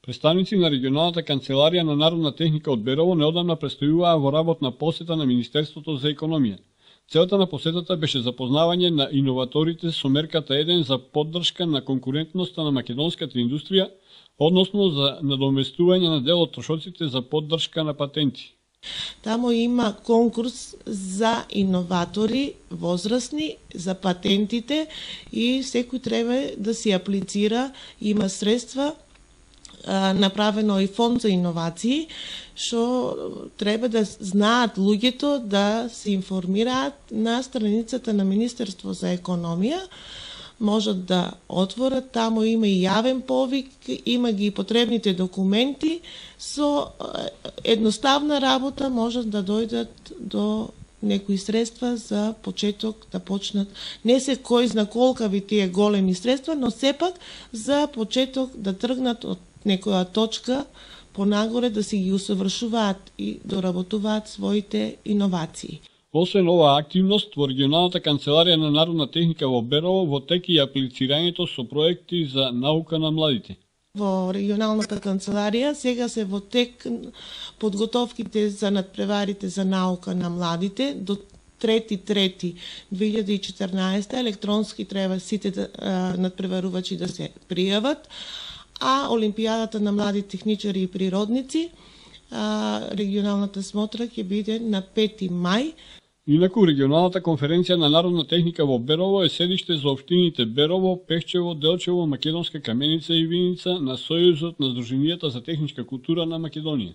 Представници на регионалната канцеларија на Народна техника од Берово неодамна престојуваа во работна посета на Министерството за економија. Целта на посетата беше запознавање на иноваторите со мерката 1 за поддршка на конкурентноста на македонската индустрија, односно за надоместување на дел од трошоците за поддршка на патенти. Тамо има конкурс за иноватори возрастни, за патентите и секој треба да си аплицира, има средства, направено и фонд за иновации, што треба да знаат луѓето да се информираат на страницата на Министерство за економија, можат да отворат, тамо има и јавен повик, има ги потребните документи, со едноставна работа можат да дојдат до некои средства за почеток да почнат. Не се кој зна колкави тие големи средства, но сепак за почеток да тргнат од некоја точка понагоре, да си ги усовршуваат и доработуваат своите иновации. Освен оваа активност, во регионалната канцеларија на Народна техника во Берово во тек и аплицирањето со проекти за наука на младите. Во регионалната канцеларија сега се во тек подготовките за надпреварите за наука на младите до 3.3.2014 електронски треба сите надпреварувачи да се пријават, а Олимпијадата на млади техничари и природници, регионалната смотра ќе биде на 5 мај. Инаку, регионалната конференција на Народна техника во Берово е седиште за општините Берово, Пехчево, Делчево, Македонска Каменица и Виница на Сојузот на Сдруженијата за техничка култура на Македонија.